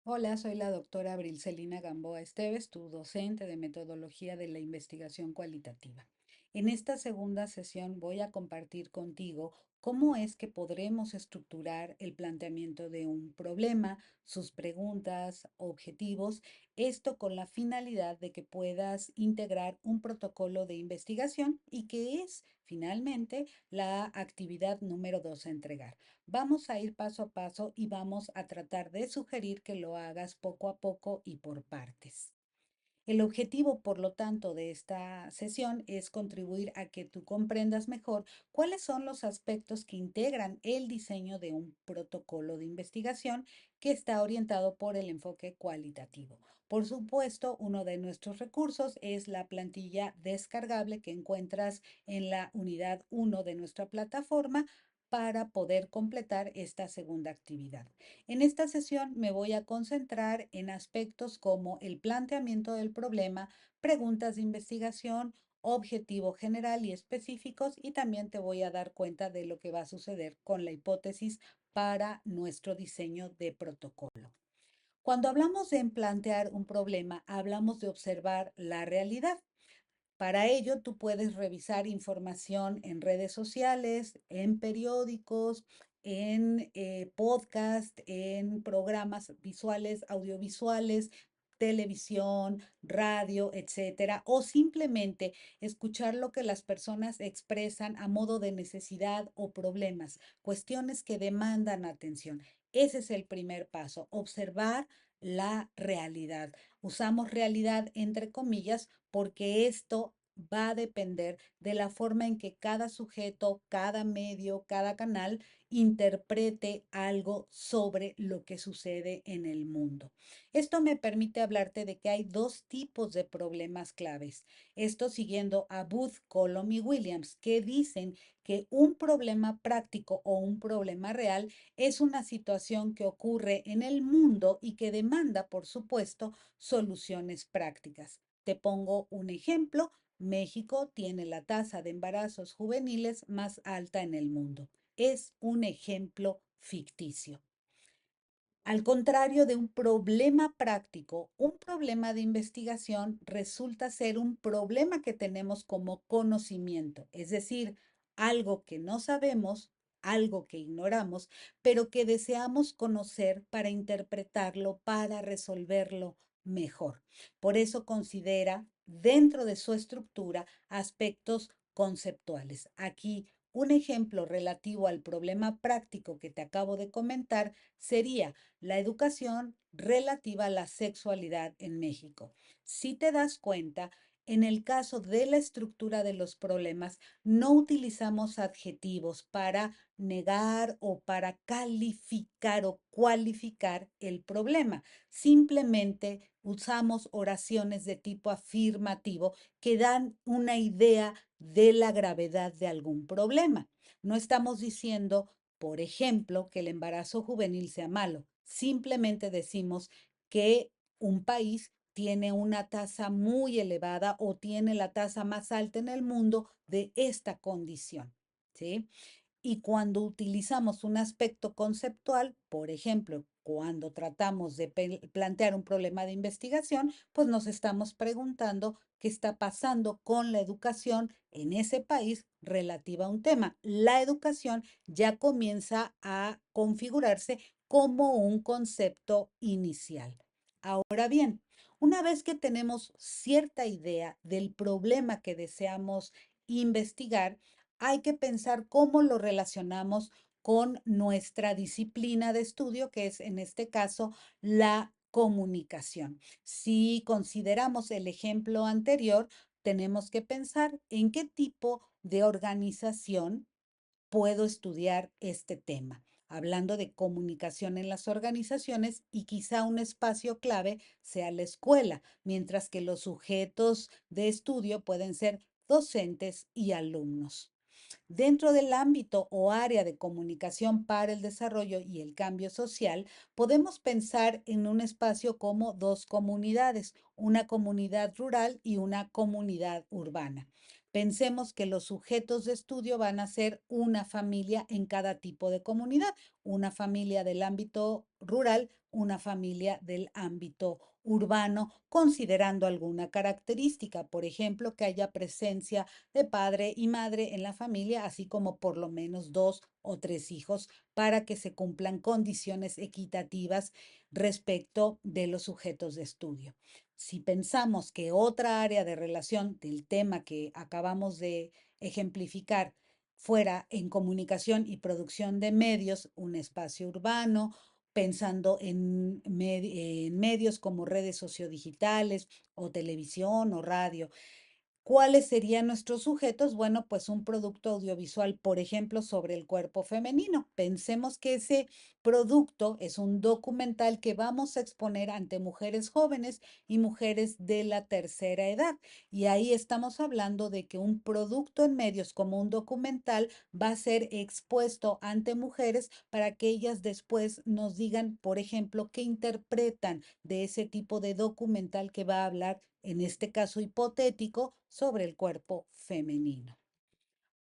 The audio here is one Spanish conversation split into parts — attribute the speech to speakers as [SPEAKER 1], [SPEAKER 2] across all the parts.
[SPEAKER 1] Hola, soy la doctora Abril Celina Gamboa Esteves, tu docente de metodología de la investigación cualitativa. En esta segunda sesión voy a compartir contigo cómo es que podremos estructurar el planteamiento de un problema, sus preguntas, objetivos, esto con la finalidad de que puedas integrar un protocolo de investigación y que es finalmente la actividad número 2 a entregar. Vamos a ir paso a paso y vamos a tratar de sugerir que lo hagas poco a poco y por partes. El objetivo, por lo tanto, de esta sesión es contribuir a que tú comprendas mejor cuáles son los aspectos que integran el diseño de un protocolo de investigación que está orientado por el enfoque cualitativo. Por supuesto, uno de nuestros recursos es la plantilla descargable que encuentras en la unidad 1 de nuestra plataforma para poder completar esta segunda actividad. En esta sesión me voy a concentrar en aspectos como el planteamiento del problema, preguntas de investigación, objetivo general y específicos, y también te voy a dar cuenta de lo que va a suceder con la hipótesis para nuestro diseño de protocolo. Cuando hablamos de plantear un problema, hablamos de observar la realidad. Para ello, tú puedes revisar información en redes sociales, en periódicos, en podcast, en programas visuales, audiovisuales, televisión, radio, etcétera, o simplemente escuchar lo que las personas expresan a modo de necesidad o problemas, cuestiones que demandan atención. Ese es el primer paso, observar la realidad. Usamos realidad entre comillas porque esto va a depender de la forma en que cada sujeto, cada medio, cada canal interprete algo sobre lo que sucede en el mundo. Esto me permite hablarte de que hay dos tipos de problemas claves. Esto siguiendo a Booth, Colom y Williams, que dicen que un problema práctico o un problema real es una situación que ocurre en el mundo y que demanda, por supuesto, soluciones prácticas. Te pongo un ejemplo. México tiene la tasa de embarazos juveniles más alta en el mundo. Es un ejemplo ficticio. Al contrario de un problema práctico, un problema de investigación resulta ser un problema que tenemos como conocimiento, es decir, algo que no sabemos, algo que ignoramos, pero que deseamos conocer para interpretarlo, para resolverlo mejor. Por eso considera dentro de su estructura aspectos conceptuales. Aquí un ejemplo relativo al problema práctico que te acabo de comentar sería la educación relativa a la sexualidad en México. Si te das cuenta, en el caso de la estructura de los problemas, no utilizamos adjetivos para negar o para calificar o cualificar el problema. Simplemente usamos oraciones de tipo afirmativo que dan una idea de la gravedad de algún problema. No estamos diciendo, por ejemplo, que el embarazo juvenil sea malo. Simplemente decimos que un país tiene una tasa muy elevada o tiene la tasa más alta en el mundo de esta condición, ¿sí? Y cuando utilizamos un aspecto conceptual, por ejemplo, cuando tratamos de plantear un problema de investigación, pues nos estamos preguntando qué está pasando con la educación en ese país relativa a un tema. La educación ya comienza a configurarse como un concepto inicial. Ahora bien, una vez que tenemos cierta idea del problema que deseamos investigar, hay que pensar cómo lo relacionamos con nuestra disciplina de estudio, que es en este caso la comunicación. Si consideramos el ejemplo anterior, tenemos que pensar en qué tipo de organización puedo estudiar este tema, hablando de comunicación en las organizaciones y quizá un espacio clave sea la escuela, mientras que los sujetos de estudio pueden ser docentes y alumnos. Dentro del ámbito o área de comunicación para el desarrollo y el cambio social, podemos pensar en un espacio como dos comunidades, una comunidad rural y una comunidad urbana. Pensemos que los sujetos de estudio van a ser una familia en cada tipo de comunidad, una familia del ámbito rural, una familia del ámbito urbano, considerando alguna característica, por ejemplo, que haya presencia de padre y madre en la familia, así como por lo menos dos o tres hijos, para que se cumplan condiciones equitativas respecto de los sujetos de estudio. Si pensamos que otra área de relación del tema que acabamos de ejemplificar fuera en comunicación y producción de medios, un espacio urbano, pensando en medios como redes sociodigitales o televisión o radio. ¿Cuáles serían nuestros sujetos? Bueno, pues un producto audiovisual, por ejemplo, sobre el cuerpo femenino. Pensemos que ese producto es un documental que vamos a exponer ante mujeres jóvenes y mujeres de la tercera edad. Y ahí estamos hablando de que un producto en medios como un documental va a ser expuesto ante mujeres para que ellas después nos digan, por ejemplo, qué interpretan de ese tipo de documental que va a hablar, en este caso hipotético, sobre el cuerpo femenino.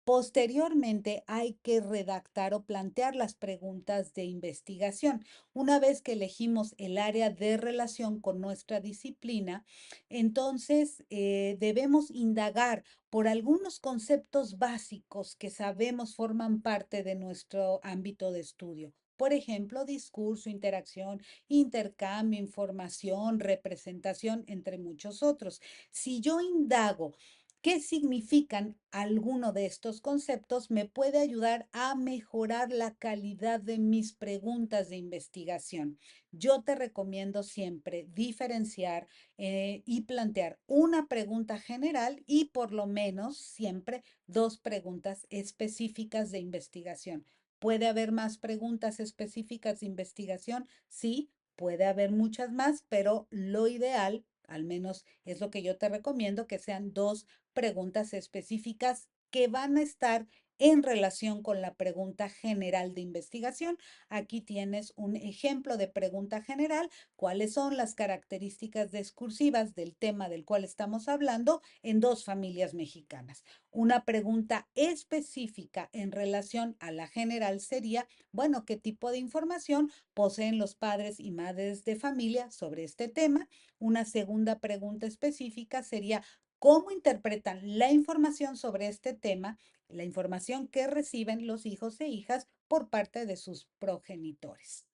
[SPEAKER 1] Posteriormente hay que redactar o plantear las preguntas de investigación. Una vez que elegimos el área de relación con nuestra disciplina, entonces debemos indagar por algunos conceptos básicos que sabemos forman parte de nuestro ámbito de estudio. Por ejemplo, discurso, interacción, intercambio, información, representación, entre muchos otros. Si yo indago qué significan alguno de estos conceptos, me puede ayudar a mejorar la calidad de mis preguntas de investigación. Yo te recomiendo siempre diferenciar y plantear una pregunta general y por lo menos siempre dos preguntas específicas de investigación. ¿Puede haber más preguntas específicas de investigación? Sí, puede haber muchas más, pero lo ideal, al menos es lo que yo te recomiendo, que sean dos preguntas específicas que van a estar en relación con la pregunta general de investigación. Aquí tienes un ejemplo de pregunta general. ¿Cuáles son las características discursivas del tema del cual estamos hablando en dos familias mexicanas? Una pregunta específica en relación a la general sería, bueno, ¿qué tipo de información poseen los padres y madres de familia sobre este tema? Una segunda pregunta específica sería, ¿cómo interpretan la información sobre este tema, la información que reciben los hijos e hijas por parte de sus progenitores?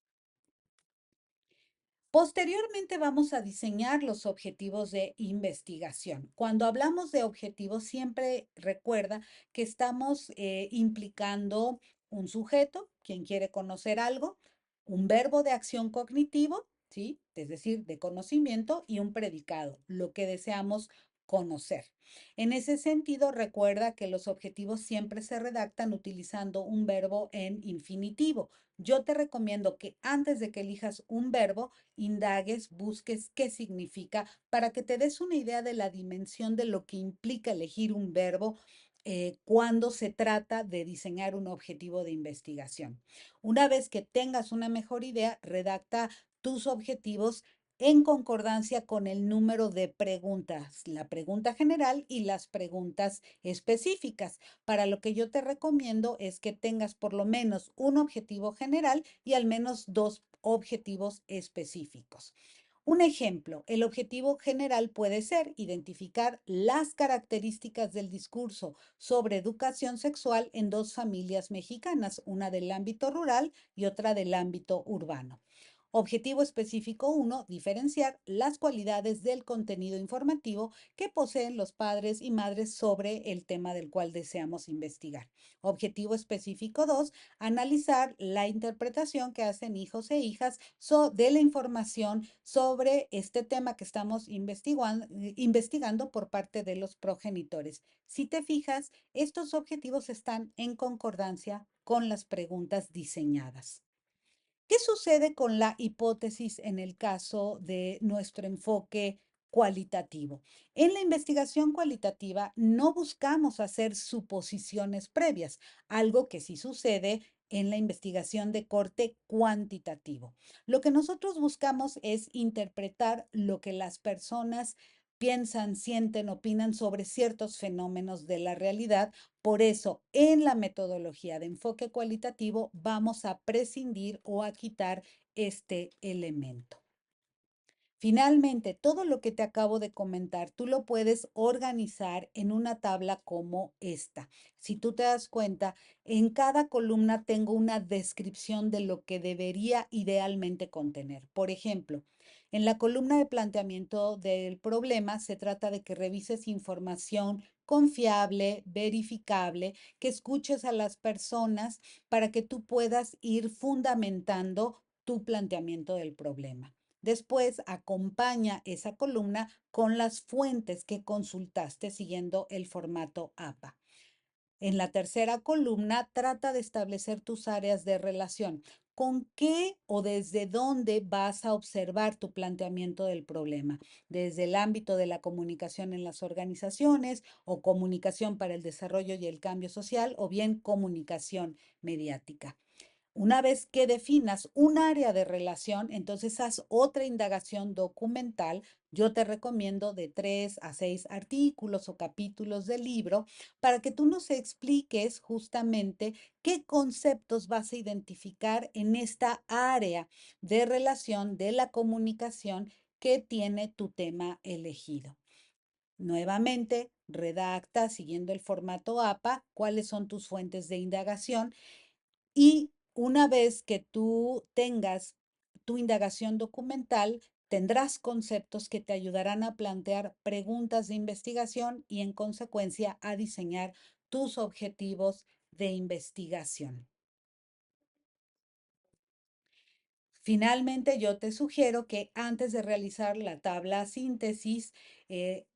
[SPEAKER 1] Posteriormente vamos a diseñar los objetivos de investigación. Cuando hablamos de objetivos, siempre recuerda que estamos implicando un sujeto, quien quiere conocer algo, un verbo de acción cognitivo, ¿sí? Es decir, de conocimiento, y un predicado, lo que deseamos conocer. En ese sentido, recuerda que los objetivos siempre se redactan utilizando un verbo en infinitivo. Yo te recomiendo que antes de que elijas un verbo, indagues, busques qué significa para que te des una idea de la dimensión de lo que implica elegir un verbo cuando se trata de diseñar un objetivo de investigación. Una vez que tengas una mejor idea, redacta tus objetivos en concordancia con el número de preguntas, la pregunta general y las preguntas específicas. Para lo que yo te recomiendo es que tengas por lo menos un objetivo general y al menos dos objetivos específicos. Un ejemplo, el objetivo general puede ser identificar las características del discurso sobre educación sexual en dos familias mexicanas, una del ámbito rural y otra del ámbito urbano. Objetivo específico 1, diferenciar las cualidades del contenido informativo que poseen los padres y madres sobre el tema del cual deseamos investigar. Objetivo específico 2, analizar la interpretación que hacen hijos e hijas de la información sobre este tema que estamos investigando por parte de los progenitores. Si te fijas, estos objetivos están en concordancia con las preguntas diseñadas. ¿Qué sucede con la hipótesis en el caso de nuestro enfoque cualitativo? En la investigación cualitativa no buscamos hacer suposiciones previas, algo que sí sucede en la investigación de corte cuantitativo. Lo que nosotros buscamos es interpretar lo que las personas piensan, sienten, opinan sobre ciertos fenómenos de la realidad. Por eso, en la metodología de enfoque cualitativo vamos a prescindir o a quitar este elemento. Finalmente, todo lo que te acabo de comentar, tú lo puedes organizar en una tabla como esta. Si tú te das cuenta, en cada columna tengo una descripción de lo que debería idealmente contener. Por ejemplo, en la columna de planteamiento del problema se trata de que revises información confiable, verificable, que escuches a las personas para que tú puedas ir fundamentando tu planteamiento del problema. Después acompaña esa columna con las fuentes que consultaste siguiendo el formato APA. En la tercera columna, trata de establecer tus áreas de relación. ¿Con qué o desde dónde vas a observar tu planteamiento del problema? ¿Desde el ámbito de la comunicación en las organizaciones o comunicación para el desarrollo y el cambio social o bien comunicación mediática? Una vez que definas un área de relación, entonces haz otra indagación documental. Yo te recomiendo de 3 a 6 artículos o capítulos del libro para que tú nos expliques justamente qué conceptos vas a identificar en esta área de relación de la comunicación que tiene tu tema elegido. Nuevamente, redacta siguiendo el formato APA cuáles son tus fuentes de indagación y una vez que tú tengas tu indagación documental, tendrás conceptos que te ayudarán a plantear preguntas de investigación y en consecuencia a diseñar tus objetivos de investigación. Finalmente, yo te sugiero que antes de realizar la tabla síntesis,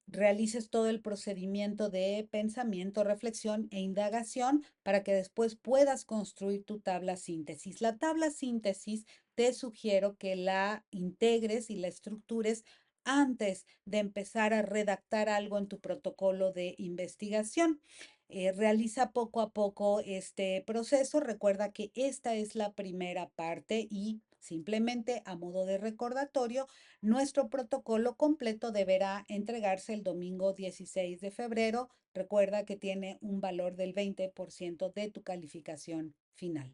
[SPEAKER 1] realices todo el procedimiento de pensamiento, reflexión e indagación para que después puedas construir tu tabla síntesis. La tabla síntesis te sugiero que la integres y la estructures antes de empezar a redactar algo en tu protocolo de investigación. Realiza poco a poco este proceso. Recuerda que esta es la primera parte y simplemente a modo de recordatorio, nuestro protocolo completo deberá entregarse el domingo 16 de febrero. Recuerda que tiene un valor del 20% de tu calificación final.